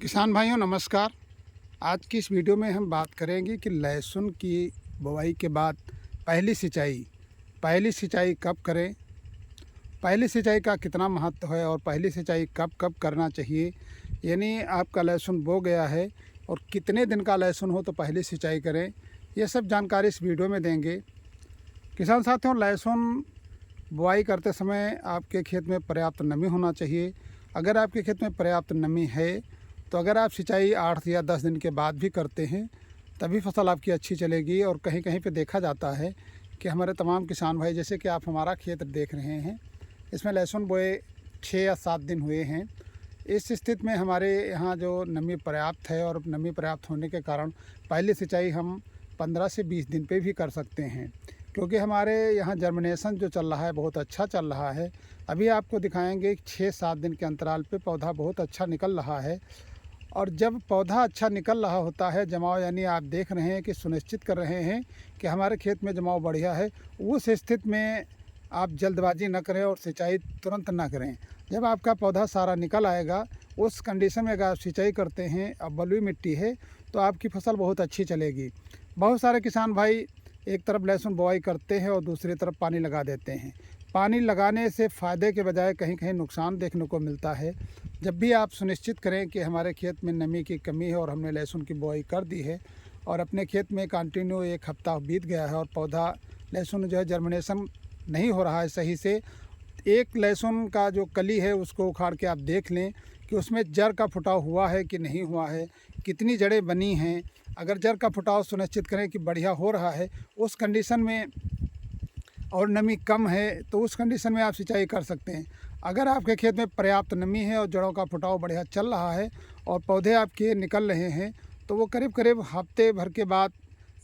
किसान भाइयों नमस्कार। आज की इस वीडियो में हम बात करेंगे कि लहसुन की बुवाई के बाद पहली सिंचाई कब करें, पहली सिंचाई का कितना महत्व है और पहली सिंचाई कब कब करना चाहिए। यानी आपका लहसुन बो गया है और कितने दिन का लहसुन हो तो पहली सिंचाई करें, ये सब जानकारी इस वीडियो में देंगे। किसान साथियों, लहसुन बुआई करते समय आपके खेत में पर्याप्त नमी होना चाहिए। अगर आपके खेत में पर्याप्त नमी है तो अगर आप सिंचाई 8 या 10 दिन के बाद भी करते हैं तभी फसल आपकी अच्छी चलेगी। और कहीं कहीं पे देखा जाता है कि हमारे तमाम किसान भाई, जैसे कि आप हमारा खेत देख रहे हैं, इसमें लहसुन बोए 6 या 7 दिन हुए हैं। इस स्थिति में हमारे यहाँ जो नमी पर्याप्त है और नमी पर्याप्त होने के कारण पहली सिंचाई हम 15 से 20 दिन पे भी कर सकते हैं, क्योंकि हमारे यहाँ जर्मिनेशन जो चल रहा है बहुत अच्छा चल रहा है। अभी आपको दिखाएंगे 6-7 दिन के अंतराल पे पौधा बहुत अच्छा निकल रहा है। और जब पौधा अच्छा निकल रहा होता है, जमाव यानी आप देख रहे हैं कि सुनिश्चित कर रहे हैं कि हमारे खेत में जमाव बढ़िया है, उस स्थिति में आप जल्दबाजी न करें और सिंचाई तुरंत ना करें। जब आपका पौधा सारा निकल आएगा उस कंडीशन में अगर आप सिंचाई करते हैं, अब बलुई मिट्टी है तो आपकी फसल बहुत अच्छी चलेगी। बहुत सारे किसान भाई एक तरफ लहसुन बुआई करते हैं और दूसरी तरफ पानी लगा देते हैं। पानी लगाने से फ़ायदे के बजाय कहीं कहीं नुकसान देखने को मिलता है। जब भी आप सुनिश्चित करें कि हमारे खेत में नमी की कमी है और हमने लहसुन की बुआई कर दी है और अपने खेत में कंटिन्यू 1 हफ्ता बीत गया है और पौधा लहसुन जो है जर्मिनेशन नहीं हो रहा है सही से, एक लहसुन का जो कली है उसको उखाड़ के आप देख लें कि उसमें जड़ का फुटाव हुआ है कि नहीं हुआ है, कितनी जड़ें बनी हैं। अगर जड़ का फुटाव सुनिश्चित करें कि बढ़िया हो रहा है उस कंडीशन में और नमी कम है तो उस कंडीशन में आप सिंचाई कर सकते हैं। अगर आपके खेत में पर्याप्त नमी है और जड़ों का फुटाव बढ़िया चल रहा है और पौधे आपके निकल रहे हैं तो वो करीब करीब हफ्ते भर के बाद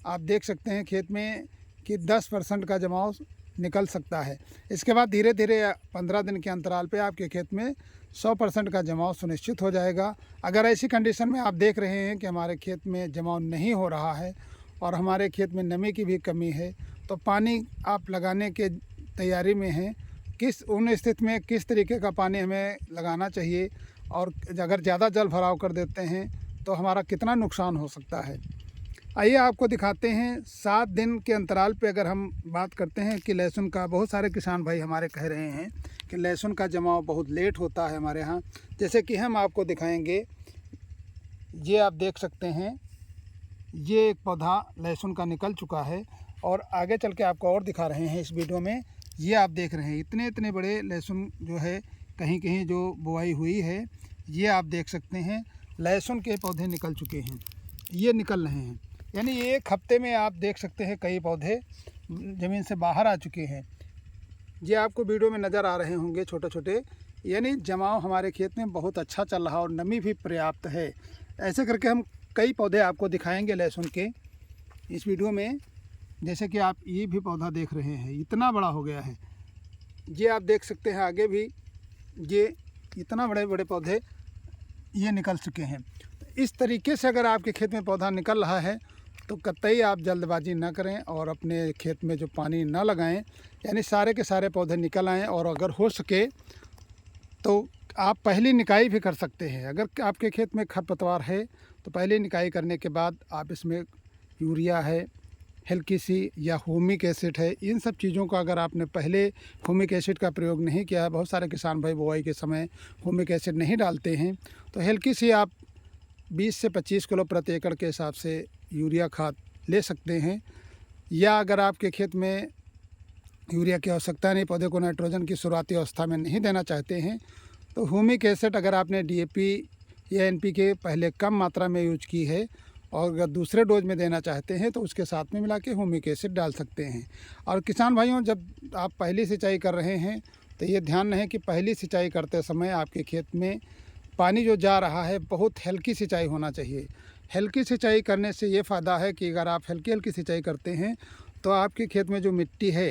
आप देख सकते हैं खेत में कि 10% का जमाव निकल सकता है। इसके बाद धीरे धीरे 15 दिन के अंतराल पे आपके खेत में 100% का जमाव सुनिश्चित हो जाएगा। अगर ऐसी कंडीशन में आप देख रहे हैं कि हमारे खेत में जमाव नहीं हो रहा है और हमारे खेत में नमी की भी कमी है तो पानी आप लगाने के तैयारी में हैं, उन स्थिति में किस तरीके का पानी हमें लगाना चाहिए और अगर ज़्यादा जल भराव कर देते हैं तो हमारा कितना नुकसान हो सकता है। आइए आपको दिखाते हैं 7 दिन के अंतराल पे अगर हम बात करते हैं कि लहसुन का, बहुत सारे किसान भाई हमारे कह रहे हैं कि लहसुन का जमाव बहुत लेट होता है हमारे यहाँ। जैसे कि हम आपको दिखाएंगे, ये आप देख सकते हैं, ये एक पौधा लहसुन का निकल चुका है और आगे चल के आपको और दिखा रहे हैं इस वीडियो में। ये आप देख रहे हैं इतने इतने बड़े लहसुन जो है कहीं कहीं जो बुआई हुई है, ये आप देख सकते हैं लहसुन के पौधे निकल चुके हैं, ये निकल रहे हैं। यानी 1 हफ्ते में आप देख सकते हैं कई पौधे ज़मीन से बाहर आ चुके हैं। ये आपको वीडियो में नज़र आ रहे होंगे छोटे छोटे। यानी जमाव हमारे खेत में बहुत अच्छा चल रहा और नमी भी पर्याप्त है। ऐसे करके हम कई पौधे आपको दिखाएंगे लहसुन के इस वीडियो में। जैसे कि आप ये भी पौधा देख रहे हैं, इतना बड़ा हो गया है। ये आप देख सकते हैं आगे भी, ये इतना बड़े बड़े पौधे ये निकल चुके हैं। इस तरीके से अगर आपके खेत में पौधा निकल रहा है तो कतई आप जल्दबाजी ना करें और अपने खेत में जो पानी ना लगाएं, यानी सारे के सारे पौधे निकल आएँ। और अगर हो सके तो आप पहली निकाई भी कर सकते हैं। अगर आपके खेत में खरपतवार है तो पहली निकाई करने के बाद आप इसमें यूरिया है, हल्की सी या ह्यूमिक एसिड है, इन सब चीज़ों का अगर आपने पहले ह्यूमिक एसिड का प्रयोग नहीं किया है, बहुत सारे किसान भाई बुआई के समय ह्यूमिक एसिड नहीं डालते हैं, तो हल्की सी आप 20 से 25 किलो प्रति एकड़ के हिसाब से यूरिया खाद ले सकते हैं। या अगर आपके खेत में यूरिया की आवश्यकता नहीं, पौधे को नाइट्रोजन की शुरुआती अवस्था में नहीं देना चाहते हैं, तो ह्यूमिक एसिड अगर आपने DAP या NPK पहले कम मात्रा में यूज की है और अगर दूसरे डोज में देना चाहते हैं तो उसके साथ में मिला के ह्यूमिक एसिड डाल सकते हैं। और किसान भाइयों, जब आप पहली सिंचाई कर रहे हैं तो ये ध्यान रहे कि पहली सिंचाई करते समय आपके खेत में पानी जो जा रहा है बहुत हल्की सिंचाई होना चाहिए। हल्की सिंचाई करने से ये फ़ायदा है कि अगर आप हल्की हल्की सिंचाई करते हैं तो आपके खेत में जो मिट्टी है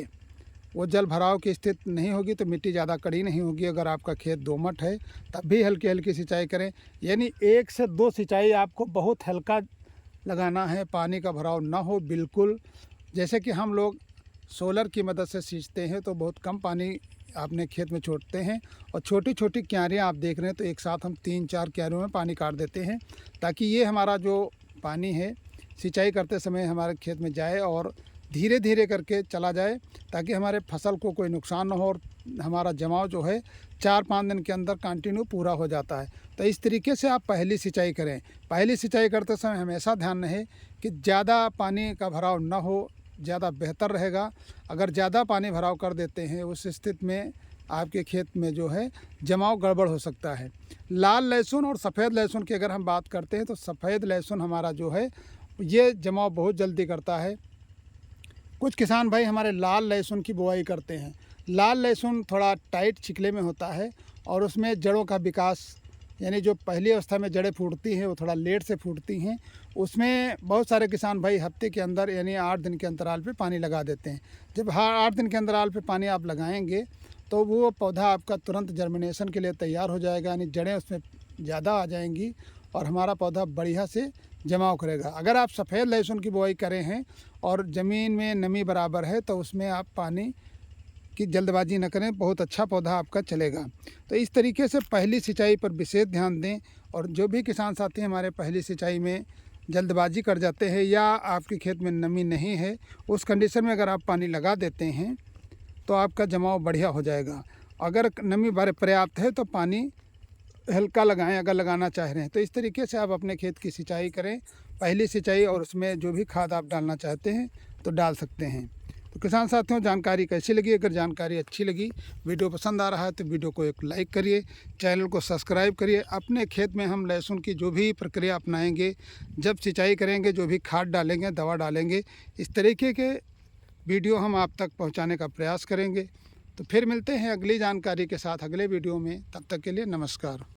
वो जल भराव की स्थिति नहीं होगी, तो मिट्टी ज़्यादा कड़ी नहीं होगी। अगर आपका खेत दोमट है तब भी हल्की हल्की सिंचाई करें, यानी 1 से 2 सिंचाई आपको बहुत हल्का लगाना है, पानी का भराव ना हो बिल्कुल। जैसे कि हम लोग सोलर की मदद से सींचते हैं तो बहुत कम पानी अपने खेत में छोड़ते हैं और छोटी छोटी क्यारियाँ आप देख रहे हैं, तो एक साथ हम 3-4 क्यारियों में पानी काट देते हैं ताकि ये हमारा जो पानी है सिंचाई करते समय हमारे खेत में जाए और धीरे धीरे करके चला जाए, ताकि हमारे फसल को कोई नुकसान न हो और हमारा जमाव जो है 4-5 दिन के अंदर कंटिन्यू पूरा हो जाता है। तो इस तरीके से आप पहली सिंचाई करें। पहली सिंचाई करते समय हमेशा ध्यान रहे कि ज़्यादा पानी का भराव न हो, ज़्यादा बेहतर रहेगा। अगर ज़्यादा पानी भराव कर देते हैं उस स्थिति में आपके खेत में जो है जमाव गड़बड़ हो सकता है। लाल लहसुन और सफ़ेद लहसुन की अगर हम बात करते हैं तो सफ़ेद लहसुन हमारा जो है ये जमाव बहुत जल्दी करता है। कुछ किसान भाई हमारे लाल लहसुन की बुआई करते हैं। लाल लहसुन थोड़ा टाइट छिकले में होता है और उसमें जड़ों का विकास, यानी जो पहली अवस्था में जड़ें फूटती हैं वो थोड़ा लेट से फूटती हैं। उसमें बहुत सारे किसान भाई हफ्ते के अंदर यानी 8 दिन के अंतराल पे पानी लगा देते हैं। जब 8 दिन के अंतराल पे पानी आप लगाएंगे तो वो पौधा आपका तुरंत जर्मिनेशन के लिए तैयार हो जाएगा, यानी जड़ें उसमें ज़्यादा आ जाएंगी और हमारा पौधा बढ़िया से जमाव करेगा। अगर आप सफ़ेद लहसुन की बुआई करे हैं और ज़मीन में नमी बराबर है तो उसमें आप पानी की जल्दबाजी न करें, बहुत अच्छा पौधा आपका चलेगा। तो इस तरीके से पहली सिंचाई पर विशेष ध्यान दें। और जो भी किसान साथी हमारे पहली सिंचाई में जल्दबाजी कर जाते हैं या आपके खेत में नमी नहीं है, उस कंडीशन में अगर आप पानी लगा देते हैं तो आपका जमाव बढ़िया हो जाएगा। अगर नमी पर्याप्त है तो पानी हल्का लगाएं अगर लगाना चाह रहे हैं। तो इस तरीके से आप अपने खेत की सिंचाई करें, पहली सिंचाई, और उसमें जो भी खाद आप डालना चाहते हैं तो डाल सकते हैं। तो किसान साथियों, जानकारी कैसी लगी? अगर जानकारी अच्छी लगी, वीडियो पसंद आ रहा है तो वीडियो को एक लाइक करिए, चैनल को सब्सक्राइब करिए। अपने खेत में हम लहसुन की जो भी प्रक्रिया अपनाएंगे, जब सिंचाई करेंगे, जो भी खाद डालेंगे, दवा डालेंगे, इस तरीके के वीडियो हम आप तक पहुंचाने का प्रयास करेंगे। तो फिर मिलते हैं अगली जानकारी के साथ अगले वीडियो में। तब तक के लिए नमस्कार।